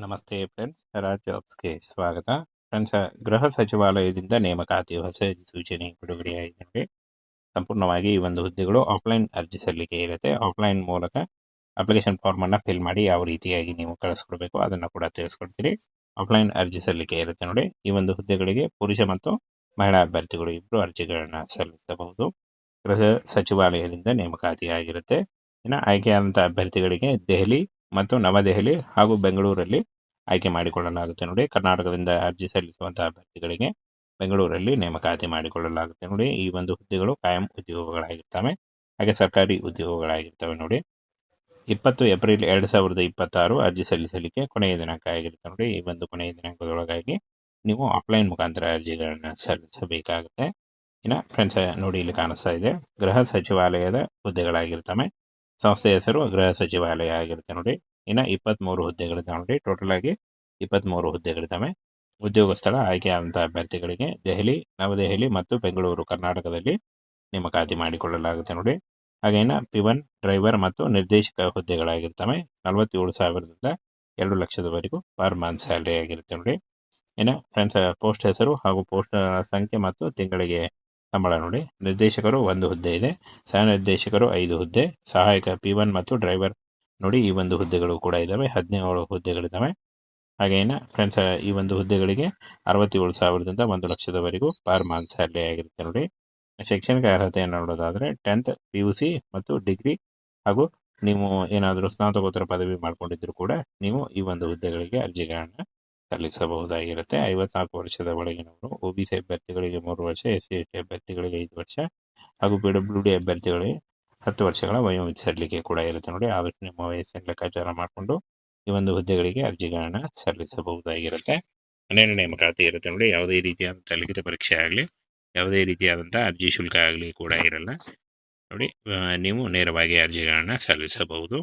ನಮಸ್ತೆ ಫ್ರೆಂಡ್ಸ್, ರಾಜ್ ಜಾಬ್ಸ್ಗೆ ಸ್ವಾಗತ. ಫ್ರೆಂಡ್ಸ್, ಗೃಹ ಸಚಿವಾಲಯದಿಂದ ನೇಮಕಾತಿ ಹೊಸ ಸೂಚನೆ ಬಿಡುಗಡೆಯಾಗಿದೆ. ಸಂಪೂರ್ಣವಾಗಿ ಈ ಒಂದು ಹುದ್ದೆಗಳು ಆಫ್ಲೈನ್ ಅರ್ಜಿ ಸಲ್ಲಿಕೆ ಇರುತ್ತೆ. ಆಫ್ಲೈನ್ ಮೂಲಕ ಅಪ್ಲಿಕೇಶನ್ ಫಾರ್ಮ್ ಅನ್ನ ಫಿಲ್ ಮಾಡಿ ಯಾವ ರೀತಿಯಾಗಿ ನೀವು ಕಳಿಸ್ಕೊಡ್ಬೇಕು ಅದನ್ನು ಕೂಡ ತಿಳಿಸ್ಕೊಡ್ತೀರಿ. ಆಫ್ಲೈನ್ ಅರ್ಜಿ ಸಲ್ಲಿಕೆ ಇರುತ್ತೆ ನೋಡಿ. ಈ ಒಂದು ಹುದ್ದೆಗಳಿಗೆ ಪುರುಷ ಮತ್ತು ಮಹಿಳಾ ಅಭ್ಯರ್ಥಿಗಳು ಇಬ್ಬರು ಅರ್ಜಿಗಳನ್ನ ಸಲ್ಲಿಸಬಹುದು. ಗೃಹ ಸಚಿವಾಲಯದಿಂದ ನೇಮಕಾತಿ ಆಗಿರುತ್ತೆ. ಇನ್ನು ಆಯ್ಕೆಯಾದಂಥ ಅಭ್ಯರ್ಥಿಗಳಿಗೆ ದೆಹಲಿ ಮತ್ತು ನವದೆಹಲಿ ಹಾಗೂ ಬೆಂಗಳೂರಲ್ಲಿ ಆಯ್ಕೆ ಮಾಡಿಕೊಳ್ಳಲಾಗುತ್ತೆ ನೋಡಿ. ಕರ್ನಾಟಕದಿಂದ ಅರ್ಜಿ ಸಲ್ಲಿಸುವಂತಹ ಅಭ್ಯರ್ಥಿಗಳಿಗೆ ಬೆಂಗಳೂರಲ್ಲಿ ನೇಮಕಾತಿ ಮಾಡಿಕೊಳ್ಳಲಾಗುತ್ತೆ ನೋಡಿ. ಈ ಒಂದು ಹುದ್ದೆಗಳು ಕಾಯಂ ಉದ್ಯೋಗಗಳಾಗಿರ್ತವೆ, ಹಾಗೆ ಸರ್ಕಾರಿ ಉದ್ಯೋಗಗಳಾಗಿರ್ತವೆ ನೋಡಿ. 20 ಏಪ್ರಿಲ್ 2026 ಅರ್ಜಿ ಸಲ್ಲಿಸಲಿಕ್ಕೆ ಕೊನೆಯ ದಿನಾಂಕ ಆಗಿರುತ್ತೆ ನೋಡಿ. ಈ ಒಂದು ಕೊನೆಯ ದಿನಾಂಕದೊಳಗಾಗಿ ನೀವು ಆಫ್ಲೈನ್ ಮುಖಾಂತರ ಅರ್ಜಿಗಳನ್ನು ಸಲ್ಲಿಸಬೇಕಾಗುತ್ತೆ. ಇನ್ನು ಫ್ರೆಂಡ್ಸ್ ನೋಡಿ, ಇಲ್ಲಿ ಕಾಣಿಸ್ತಾ ಇದೆ ಗೃಹ ಸಚಿವಾಲಯದ ಹುದ್ದೆಗಳಾಗಿರ್ತವೆ. ಸಂಸ್ಥೆ ಹೆಸರು ಗೃಹ ಸಚಿವಾಲಯ ಆಗಿರುತ್ತೆ ನೋಡಿ. ಇನ್ನು 23 ಹುದ್ದೆಗಳಿದ್ದಾವೆ ನೋಡಿ. ಟೋಟಲ್ ಆಗಿ 23 ಹುದ್ದೆಗಳಿದ್ದಾವೆ. ಉದ್ಯೋಗ ಸ್ಥಳ ಆಯ್ಕೆಯಾದಂಥ ಅಭ್ಯರ್ಥಿಗಳಿಗೆ ದೆಹಲಿ, ನವದೆಹಲಿ ಮತ್ತು ಬೆಂಗಳೂರು ಕರ್ನಾಟಕದಲ್ಲಿ ನೇಮಕಾತಿ ಮಾಡಿಕೊಳ್ಳಲಾಗುತ್ತೆ ನೋಡಿ. ಹಾಗೇನ P1 ಡ್ರೈವರ್ ಮತ್ತು ನಿರ್ದೇಶಕ ಹುದ್ದೆಗಳಾಗಿರ್ತವೆ. 47,000ದಿಂದ 2 ಲಕ್ಷದವರೆಗೂ ಪರ್ ಮಂತ್ ಸ್ಯಾಲರಿ ಆಗಿರುತ್ತೆ ನೋಡಿ. ಇನ್ನು ಫ್ರೆಂಡ್ಸ್, ಪೋಸ್ಟ್ ಹೆಸರು ಹಾಗೂ ಪೋಸ್ಟ್ ಸಂಖ್ಯೆ ಮತ್ತು ತಿಂಗಳಿಗೆ ಸಂಬಳ ನೋಡಿ. ನಿರ್ದೇಶಕರು 1 ಹುದ್ದೆ ಇದೆ, ಸಹ ನಿರ್ದೇಶಕರು 5 ಹುದ್ದೆ, ಸಹಾಯಕ P1 ಮತ್ತು ಡ್ರೈವರ್ ನೋಡಿ. ಈ ಒಂದು ಹುದ್ದೆಗಳು ಕೂಡ ಇದ್ದಾವೆ. 17 ಹುದ್ದೆಗಳಿದ್ದಾವೆ. ಹಾಗೇನ ಫ್ರೆಂಡ್ಸ್, ಈ ಒಂದು ಹುದ್ದೆಗಳಿಗೆ 67,000ದಿಂದ 1 ಲಕ್ಷದವರೆಗೂ ಪರ್ ಮಂತ್ ಸ್ಯಾಲರಿ ಆಗಿರುತ್ತೆ ನೋಡಿ. ಶೈಕ್ಷಣಿಕ ಅರ್ಹತೆಯನ್ನು ನೋಡೋದಾದರೆ 10th PUC ಮತ್ತು ಡಿಗ್ರಿ, ಹಾಗೂ ನೀವು ಏನಾದರೂ ಸ್ನಾತಕೋತ್ತರ ಪದವಿ ಮಾಡ್ಕೊಂಡಿದ್ರು ಕೂಡ ನೀವು ಈ ಒಂದು ಹುದ್ದೆಗಳಿಗೆ ಅರ್ಜಿಗಳನ್ನು ಸಲ್ಲಿಸಬಹುದಾಗಿರುತ್ತೆ. 54 ವರ್ಷದ ಒಳಗಿನವರು, OBC ಅಭ್ಯರ್ಥಿಗಳಿಗೆ 3 ವರ್ಷ, SC/ST ಅಭ್ಯರ್ಥಿಗಳಿಗೆ 5 ವರ್ಷ, ಹಾಗೂ PWD ಅಭ್ಯರ್ಥಿಗಳಿಗೆ 10 ವರ್ಷಗಳ ವಯೋಮಿತಿ ಸಲ್ಲಿಕೆ ಕೂಡ ಇರುತ್ತೆ ನೋಡಿ. ಆದಷ್ಟು ನಿಮ್ಮ ವಯಸ್ಸನ್ನು ಲೆಕ್ಕಾಚಾರ ಮಾಡಿಕೊಂಡು ಈ ಒಂದು ಹುದ್ದೆಗಳಿಗೆ ಅರ್ಜಿಗಳನ್ನು ಸಲ್ಲಿಸಬಹುದಾಗಿರುತ್ತೆ. ಅನೇಕ ನೇಮಕಾತಿ ಇರುತ್ತೆ ನೋಡಿ. ಯಾವುದೇ ರೀತಿಯಾದಂಥ ಲಿಖಿತ ಪರೀಕ್ಷೆ ಆಗಲಿ, ಯಾವುದೇ ರೀತಿಯಾದಂಥ ಅರ್ಜಿ ಶುಲ್ಕ ಆಗಲಿ ಕೂಡ ಇರಲ್ಲ ನೋಡಿ. ನೀವು ನೇರವಾಗಿ ಅರ್ಜಿಗಳನ್ನು ಸಲ್ಲಿಸಬಹುದು.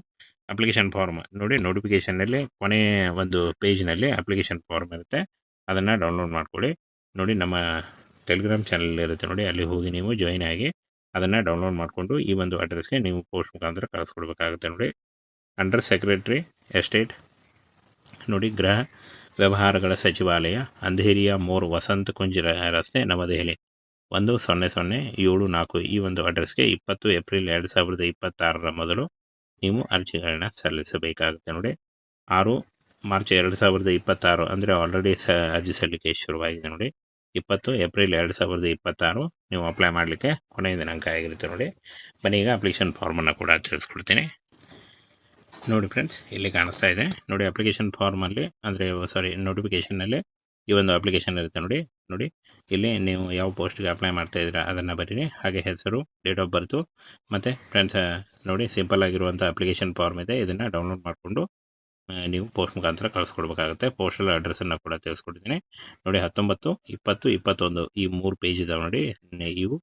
ಅಪ್ಲಿಕೇಶನ್ ಫಾರ್ಮ್ ನೋಡಿ, ನೋಟಿಫಿಕೇಷನ್ನಲ್ಲಿ ಕೊನೆಯ ಒಂದು ಪೇಜ್ನಲ್ಲಿ ಅಪ್ಲಿಕೇಶನ್ ಫಾರ್ಮ್ ಇರುತ್ತೆ, ಅದನ್ನು ಡೌನ್ಲೋಡ್ ಮಾಡ್ಕೊಳ್ಳಿ ನೋಡಿ. ನಮ್ಮ ಟೆಲಿಗ್ರಾಮ್ ಚಾನಲ್ ಇರುತ್ತೆ ನೋಡಿ, ಅಲ್ಲಿ ಹೋಗಿ ನೀವು ಜಾಯಿನ್ ಆಗಿ ಅದನ್ನು ಡೌನ್ಲೋಡ್ ಮಾಡಿಕೊಂಡು ಈ ಒಂದು ಅಡ್ರೆಸ್ಗೆ ನೀವು ಪೋಸ್ಟ್ ಮುಖಾಂತರ ಕಳಿಸ್ಕೊಡ್ಬೇಕಾಗುತ್ತೆ ನೋಡಿ. ಅಂಡರ್ ಸೆಕ್ರೆಟರಿ ಎಸ್ಟೇಟ್ ನೋಡಿ, ಗೃಹ ವ್ಯವಹಾರಗಳ ಸಚಿವಾಲಯ, ಅಂಧೇರಿಯ ಮೋರ್, ವಸಂತ ಕುಂಜ್ ರಸ್ತೆ, ನವದೆಹಲಿ 10074 ಈ ಒಂದು ಅಡ್ರೆಸ್ಗೆ 20 ಏಪ್ರಿಲ್ 2026 ಮೊದಲು ನೀವು ಅರ್ಜಿಗಳನ್ನ ಸಲ್ಲಿಸಬೇಕಾಗುತ್ತೆ ನೋಡಿ. 6 ಮಾರ್ಚ್ 2026 ಅಂದರೆ ಆಲ್ರೆಡಿ ಅರ್ಜಿ ಸಲ್ಲಿಕೆ ಶುರುವಾಗಿದೆ ನೋಡಿ. 20 ಏಪ್ರಿಲ್ 2026 ನೀವು ಅಪ್ಲೈ ಮಾಡಲಿಕ್ಕೆ ಕೊನೆಯ ದಿನಾಂಕ ಆಗಿರುತ್ತೆ ನೋಡಿ. ಬನ್ನಿ, ಈಗ ಅಪ್ಲಿಕೇಶನ್ ಫಾರ್ಮನ್ನು ಕೂಡ ತಿಳಿಸ್ಕೊಡ್ತೀನಿ ನೋಡಿ. ಫ್ರೆಂಡ್ಸ್, ಇಲ್ಲಿ ಕಾಣಿಸ್ತಾ ಇದೆ ನೋಡಿ, ಅಪ್ಲಿಕೇಶನ್ ಫಾರ್ಮಲ್ಲಿ ಅಂದರೆ ನೋಟಿಫಿಕೇಷನ್ನಲ್ಲಿ ಈ ಒಂದು ಅಪ್ಲಿಕೇಶನ್ ಇರುತ್ತೆ ನೋಡಿ. ಇಲ್ಲಿ ನೀವು ಯಾವ ಪೋಸ್ಟ್ಗೆ ಅಪ್ಲೈ ಮಾಡ್ತಾ ಇದ್ದೀರಾ ಅದನ್ನು ಬರೀರಿ, ಹಾಗೆ ಹೆಸರು, ಡೇಟ್ ಆಫ್ ಬರ್ತು, ಮತ್ತು ಫ್ರೆಂಡ್ಸ್ ನೋಡಿ ಸಿಂಪಲ್ ಆಗಿರುವಂಥ ಅಪ್ಲಿಕೇಶನ್ ಫಾರ್ಮ್ ಇದೆ. ಇದನ್ನು ಡೌನ್ಲೋಡ್ ಮಾಡಿಕೊಂಡು ನೀವು ಪೋಸ್ಟ್ ಮುಖಾಂತರ ಕಳಿಸ್ಕೊಡ್ಬೇಕಾಗುತ್ತೆ. ಪೋಸ್ಟಲ್ ಅಡ್ರೆಸ್ಸನ್ನು ಕೂಡ ತಿಳಿಸ್ಕೊಡ್ತೀನಿ ನೋಡಿ. 19, 20, 21 ಈ 3 ಪೇಜ್ ಇದಾವೆ ನೋಡಿ. ಇವು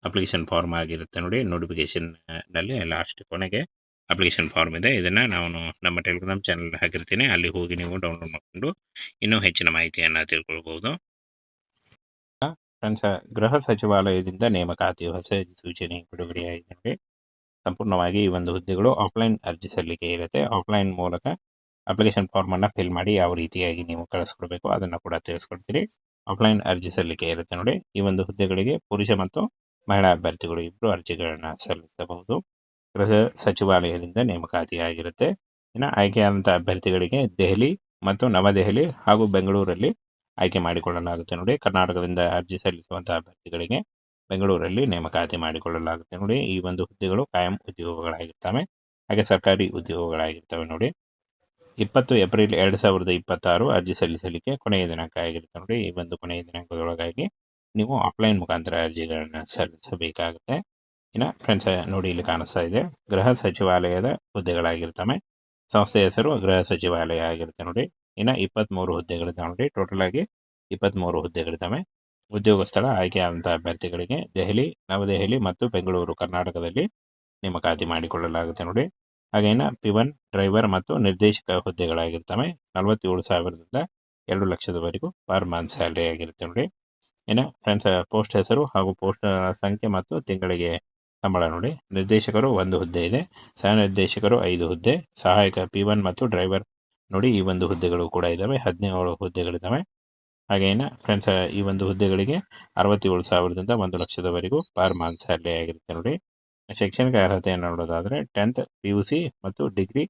ಅಪ್ಲಿಕೇಶನ್ ಫಾರ್ಮ್ ಆಗಿರುತ್ತೆ ನೋಡಿ. ನೋಟಿಫಿಕೇಷನ್ನಲ್ಲಿ ಲಾಸ್ಟ್ ಕೊನೆಗೆ ಅಪ್ಲಿಕೇಶನ್ ಫಾರ್ಮ್ ಇದೆ. ಇದನ್ನು ನಾನು ನಮ್ಮ ಟೆಲಿಗ್ರಾಮ್ ಚಾನಲ್ ಹಾಕಿರ್ತೀನಿ, ಅಲ್ಲಿ ಹೋಗಿ ನೀವು ಡೌನ್ಲೋಡ್ ಮಾಡಿಕೊಂಡು ಇನ್ನೂ ಹೆಚ್ಚಿನ ಮಾಹಿತಿಯನ್ನು ತಿಳ್ಕೊಳ್ಬೋದು. ಫ್ರೆಂಡ್ಸ್, ಗೃಹ ಸಚಿವಾಲಯದಿಂದ ನೇಮಕಾತಿ ಹೊಸ ಸೂಚನೆ ಬಿಡುಗಡೆಯಾಗಿದೆ. ಸಂಪೂರ್ಣವಾಗಿ ಈ ಒಂದು ಹುದ್ದೆಗಳು ಆಫ್ಲೈನ್ ಅರ್ಜಿ ಸಲ್ಲಿಕೆ ಇರುತ್ತೆ. ಆಫ್ಲೈನ್ ಮೂಲಕ ಅಪ್ಲಿಕೇಶನ್ ಫಾರ್ಮನ್ನು ಫಿಲ್ ಮಾಡಿ ಯಾವ ರೀತಿಯಾಗಿ ನೀವು ಕಳಿಸ್ಕೊಡ್ಬೇಕು ಅದನ್ನು ಕೂಡ ತಿಳಿಸ್ಕೊಡ್ತೀರಿ. ಆಫ್ಲೈನ್ ಅರ್ಜಿ ಸಲ್ಲಿಕೆ ಇರುತ್ತೆ ನೋಡಿ. ಈ ಒಂದು ಹುದ್ದೆಗಳಿಗೆ ಪುರುಷ ಮತ್ತು ಮಹಿಳಾ ಅಭ್ಯರ್ಥಿಗಳು ಇಬ್ಬರು ಅರ್ಜಿಗಳನ್ನು ಸಲ್ಲಿಸಬಹುದು. ಗೃಹ ಸಚಿವಾಲಯದಿಂದ ನೇಮಕಾತಿ ಆಗಿರುತ್ತೆ. ಇನ್ನು ಆಯ್ಕೆಯಾದಂಥ ಅಭ್ಯರ್ಥಿಗಳಿಗೆ ದೆಹಲಿ ಮತ್ತು ನವದೆಹಲಿ ಹಾಗೂ ಬೆಂಗಳೂರಲ್ಲಿ ಆಯ್ಕೆ ಮಾಡಿಕೊಳ್ಳಲಾಗುತ್ತೆ ನೋಡಿ. ಕರ್ನಾಟಕದಿಂದ ಅರ್ಜಿ ಸಲ್ಲಿಸುವಂಥ ಅಭ್ಯರ್ಥಿಗಳಿಗೆ ಬೆಂಗಳೂರಲ್ಲಿ ನೇಮಕಾತಿ ಮಾಡಿಕೊಳ್ಳಲಾಗುತ್ತೆ ನೋಡಿ. ಈ ಒಂದು ಹುದ್ದೆಗಳು ಕಾಯಂ ಉದ್ಯೋಗಗಳಾಗಿರ್ತವೆ, ಹಾಗೆ ಸರ್ಕಾರಿ ಉದ್ಯೋಗಗಳಾಗಿರ್ತವೆ ನೋಡಿ. 20 ಏಪ್ರಿಲ್ 2026 ಅರ್ಜಿ ಸಲ್ಲಿಸಲಿಕ್ಕೆ ಕೊನೆಯ ದಿನಾಂಕ ಆಗಿರುತ್ತೆ ನೋಡಿ. ಈ ಒಂದು ಕೊನೆಯ ದಿನಾಂಕದೊಳಗಾಗಿ ನೀವು ಆಫ್ಲೈನ್ ಮುಖಾಂತರ ಅರ್ಜಿಗಳನ್ನು ಸಲ್ಲಿಸಬೇಕಾಗುತ್ತೆ. ಇನ್ನು ಫ್ರೆಂಡ್ಸ್ ನೋಡಿ, ಇಲ್ಲಿ ಕಾಣಿಸ್ತಾ ಇದೆ ಗೃಹ ಸಚಿವಾಲಯದ ಹುದ್ದೆಗಳಾಗಿರ್ತವೆ. ಸಂಸ್ಥೆ ಹೆಸರು ಗೃಹ ಸಚಿವಾಲಯ ಆಗಿರುತ್ತೆ ನೋಡಿ. ಇನ್ನು 23 ಹುದ್ದೆಗಳಿದ್ದಾವೆ ನೋಡಿ. ಟೋಟಲ್ ಆಗಿ 23 ಹುದ್ದೆಗಳಿದ್ದಾವೆ. ಉದ್ಯೋಗ ಸ್ಥಳ ಆಯ್ಕೆಯಾದಂಥ ಅಭ್ಯರ್ಥಿಗಳಿಗೆ ದೆಹಲಿ, ನವದೆಹಲಿ ಮತ್ತು ಬೆಂಗಳೂರು ಕರ್ನಾಟಕದಲ್ಲಿ ನೇಮಕಾತಿ ಮಾಡಿಕೊಳ್ಳಲಾಗುತ್ತೆ ನೋಡಿ. ಹಾಗೇನ P1 ಡ್ರೈವರ್ ಮತ್ತು ನಿರ್ದೇಶಕ ಹುದ್ದೆಗಳಾಗಿರ್ತವೆ. 47,000ದಿಂದ 2 ಲಕ್ಷದವರೆಗೂ ಪರ್ ಮಂತ್ ಸ್ಯಾಲರಿ ಆಗಿರುತ್ತೆ ನೋಡಿ. ಇನ್ನು ಫ್ರೆಂಡ್ಸ್, ಪೋಸ್ಟ್ ಹೆಸರು ಹಾಗೂ ಪೋಸ್ಟ್ ಸಂಖ್ಯೆ ಮತ್ತು ತಿಂಗಳಿಗೆ ಸಂಬಳ ನೋಡಿ. ನಿರ್ದೇಶಕರು 1 ಹುದ್ದೆ ಇದೆ, ಸಹ ನಿರ್ದೇಶಕರು 5 ಹುದ್ದೆ, ಸಹಾಯಕ P1 ಮತ್ತು ಡ್ರೈವರ್ ನೋಡಿ ಈ ಒಂದು ಹುದ್ದೆಗಳು ಕೂಡ ಇದ್ದಾವೆ, 17 ಹುದ್ದೆಗಳಿದ್ದಾವೆ. ಹಾಗೇನ ಫ್ರೆಂಡ್ಸ್, ಈ ಒಂದು ಹುದ್ದೆಗಳಿಗೆ 67,000ದಿಂದ 1,00,000ದವರೆಗೂ ಪರ್ ಮಂತ್ ಸ್ಯಾಲರಿ ಆಗಿರುತ್ತೆ ನೋಡಿ. ಶೈಕ್ಷಣಿಕ ಅರ್ಹತೆಯನ್ನು ನೋಡೋದಾದರೆ 10th PUC ಮತ್ತು ಡಿಗ್ರಿ,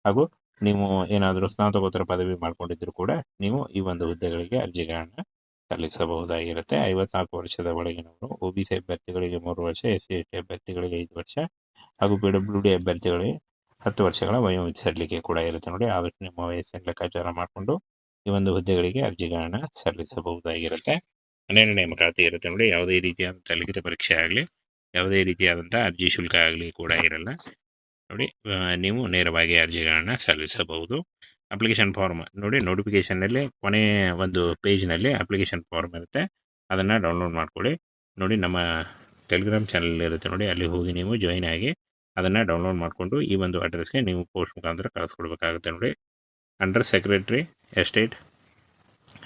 ಹಾಗೂ ನೀವು ಏನಾದರೂ ಸ್ನಾತಕೋತ್ತರ ಪದವಿ ಮಾಡ್ಕೊಂಡಿದ್ರು ಕೂಡ ನೀವು ಈ ಒಂದು ಹುದ್ದೆಗಳಿಗೆ ಅರ್ಜಿಗಳನ್ನು ಸಲ್ಲಿಸಬಹುದಾಗಿರುತ್ತೆ. 54 ವರ್ಷದ ಒಳಗಿನವರು, OBC ಅಭ್ಯರ್ಥಿಗಳಿಗೆ 3 ವರ್ಷ, SC/ST ಅಭ್ಯರ್ಥಿಗಳಿಗೆ 5 ವರ್ಷ, ಹಾಗೂ PWD ಅಭ್ಯರ್ಥಿಗಳಿಗೆ 10 ವರ್ಷಗಳ ವಯೋಮಿತಿ ಸಡಿಲಿಕೆ ಕೂಡ ಇರುತ್ತೆ ನೋಡಿ. ಆದಷ್ಟು ನಿಮ್ಮ ವಯಸ್ಸನ್ನು ಲೆಕ್ಕಾಚಾರ ಮಾಡಿಕೊಂಡು ಈ ಒಂದು ಹುದ್ದೆಗಳಿಗೆ ಅರ್ಜಿಗಳನ್ನು ಸಲ್ಲಿಸಬಹುದಾಗಿರುತ್ತೆ. 12 ನೇಮಕಾತಿ ಇರುತ್ತೆ ನೋಡಿ. ಯಾವುದೇ ರೀತಿಯಾದಂಥ ಲಿಖಿತ ಪರೀಕ್ಷೆ ಆಗಲಿ, ಯಾವುದೇ ರೀತಿಯಾದಂಥ ಅರ್ಜಿ ಶುಲ್ಕ ಆಗಲಿ ಕೂಡ ಇರಲ್ಲ ನೋಡಿ. ನೀವು ನೇರವಾಗಿ ಅರ್ಜಿಗಳನ್ನು ಸಲ್ಲಿಸಬಹುದು. ಅಪ್ಲಿಕೇಶನ್ ಫಾರ್ಮ್ ನೋಡಿ, ನೋಟಿಫಿಕೇಷನ್ನಲ್ಲಿ ಕೊನೆಯ ಒಂದು ಪೇಜ್ನಲ್ಲಿ ಅಪ್ಲಿಕೇಶನ್ ಫಾರ್ಮ್ ಇರುತ್ತೆ, ಅದನ್ನು ಡೌನ್ಲೋಡ್ ಮಾಡ್ಕೊಳ್ಳಿ ನೋಡಿ. ನಮ್ಮ ಟೆಲಿಗ್ರಾಮ್ ಚಾನಲ್ ಇರುತ್ತೆ ನೋಡಿ, ಅಲ್ಲಿ ಹೋಗಿ ನೀವು ಜಾಯಿನ್ ಆಗಿ ಅದನ್ನು ಡೌನ್ಲೋಡ್ ಮಾಡಿಕೊಂಡು ಈ ಒಂದು ಅಡ್ರೆಸ್ಗೆ ನೀವು ಪೋಸ್ಟ್ ಮುಖಾಂತರ ಕಳಿಸ್ಕೊಡ್ಬೇಕಾಗುತ್ತೆ ನೋಡಿ. ಅಂಡರ್ ಸೆಕ್ರೆಟರಿ ಎಸ್ಟೇಟ್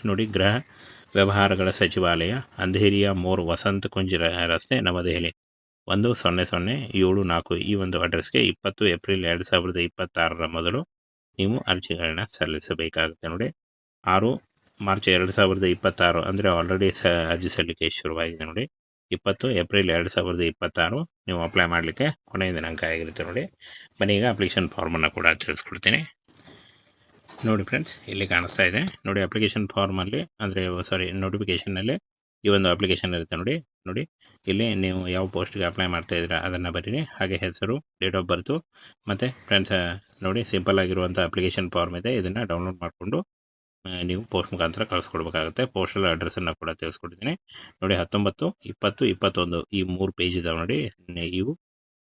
ನೋಡಿ, ಗೃಹ ವ್ಯವಹಾರಗಳ ಸಚಿವಾಲಯ, ಅಂಧೇರಿಯ ಮೋರ್ ವಸಂತ ಕುಂಜ್ ರಸ್ತೆ, ನವದೆಹಲಿ 10074 ಈ ಒಂದು ಅಡ್ರೆಸ್ಗೆ 20 ಏಪ್ರಿಲ್ 2026 ಮೊದಲು ನೀವು ಅರ್ಜಿಗಳನ್ನ ಸಲ್ಲಿಸಬೇಕಾಗುತ್ತೆ ನೋಡಿ. 6 ಮಾರ್ಚ್ 2026 ಅಂದರೆ ಆಲ್ರೆಡಿ ಅರ್ಜಿ ಸಲ್ಲಿಕೆ ಶುರುವಾಗಿದೆ ನೋಡಿ. 20 ಏಪ್ರಿಲ್ 2026 ನೀವು ಅಪ್ಲೈ ಮಾಡಲಿಕ್ಕೆ ಕೊನೆಯ ದಿನಾಂಕ ಆಗಿರುತ್ತೆ ನೋಡಿ. ಬನ್ನಿ ಈಗ ಅಪ್ಲಿಕೇಶನ್ ಫಾರ್ಮನ್ನು ಕೂಡ ತಿಳಿಸ್ಕೊಡ್ತೀನಿ ನೋಡಿ. ಫ್ರೆಂಡ್ಸ್, ಇಲ್ಲಿ ಕಾಣಿಸ್ತಾ ಇದೆ ನೋಡಿ, ಅಪ್ಲಿಕೇಶನ್ ಫಾರ್ಮಲ್ಲಿ ಅಂದರೆ ನೋಟಿಫಿಕೇಷನ್ನಲ್ಲಿ ಈ ಒಂದು ಅಪ್ಲಿಕೇಶನ್ ಇರುತ್ತೆ ನೋಡಿ. ಇಲ್ಲಿ ನೀವು ಯಾವ ಪೋಸ್ಟ್ಗೆ ಅಪ್ಲೈ ಮಾಡ್ತಾ ಇದ್ದೀರಾ ಅದನ್ನು ಬರೀರಿ, ಹಾಗೆ ಹೆಸರು, ಡೇಟ್ ಆಫ್ ಬರ್ತು, ಮತ್ತು ಫ್ರೆಂಡ್ಸ್ ನೋಡಿ ಸಿಂಪಲ್ ಆಗಿರುವಂಥ ಅಪ್ಲಿಕೇಶನ್ ಫಾರ್ಮ್ ಇದೆ. ಇದನ್ನು ಡೌನ್ಲೋಡ್ ಮಾಡಿಕೊಂಡು ನೀವು ಪೋಸ್ಟ್ ಮುಖಾಂತರ ಕಳಿಸ್ಕೊಡ್ಬೇಕಾಗುತ್ತೆ. ಪೋಸ್ಟಲ್ ಅಡ್ರೆಸ್ಸನ್ನು ಕೂಡ ತಿಳಿಸ್ಕೊಡ್ತೀನಿ ನೋಡಿ. 19, 20, 21 ಈ 3 ಪೇಜ್ ಇದಾವೆ ನೋಡಿ. ಇವು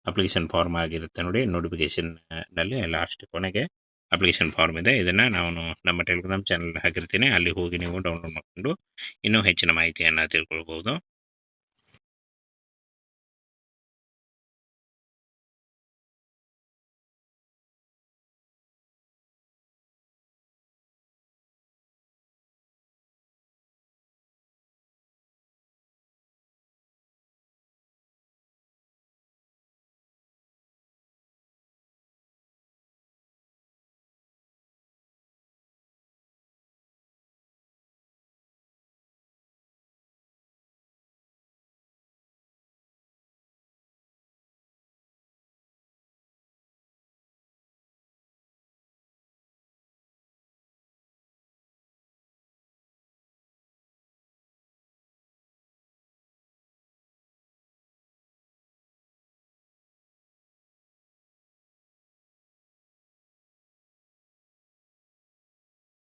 ಅಪ್ಲಿಕೇಶನ್ ಫಾರ್ಮ್ ಆಗಿರುತ್ತೆ ನೋಡಿ. ನೋಟಿಫಿಕೇಷನ್ನಲ್ಲಿ ಲಾಸ್ಟ್ ಕೊನೆಗೆ ಅಪ್ಲಿಕೇಶನ್ ಫಾರ್ಮ್ ಇದೆ. ಇದನ್ನು ನಾನು ನಮ್ಮ ಟೆಲಿಗ್ರಾಮ್ ಚಾನಲ್ ಹಾಕಿರ್ತೀನಿ, ಅಲ್ಲಿ ಹೋಗಿ ನೀವು ಡೌನ್ಲೋಡ್ ಮಾಡಿಕೊಂಡು ಇನ್ನೂ ಹೆಚ್ಚಿನ ಮಾಹಿತಿಯನ್ನು ತಿಳ್ಕೊಳ್ಬೋದು.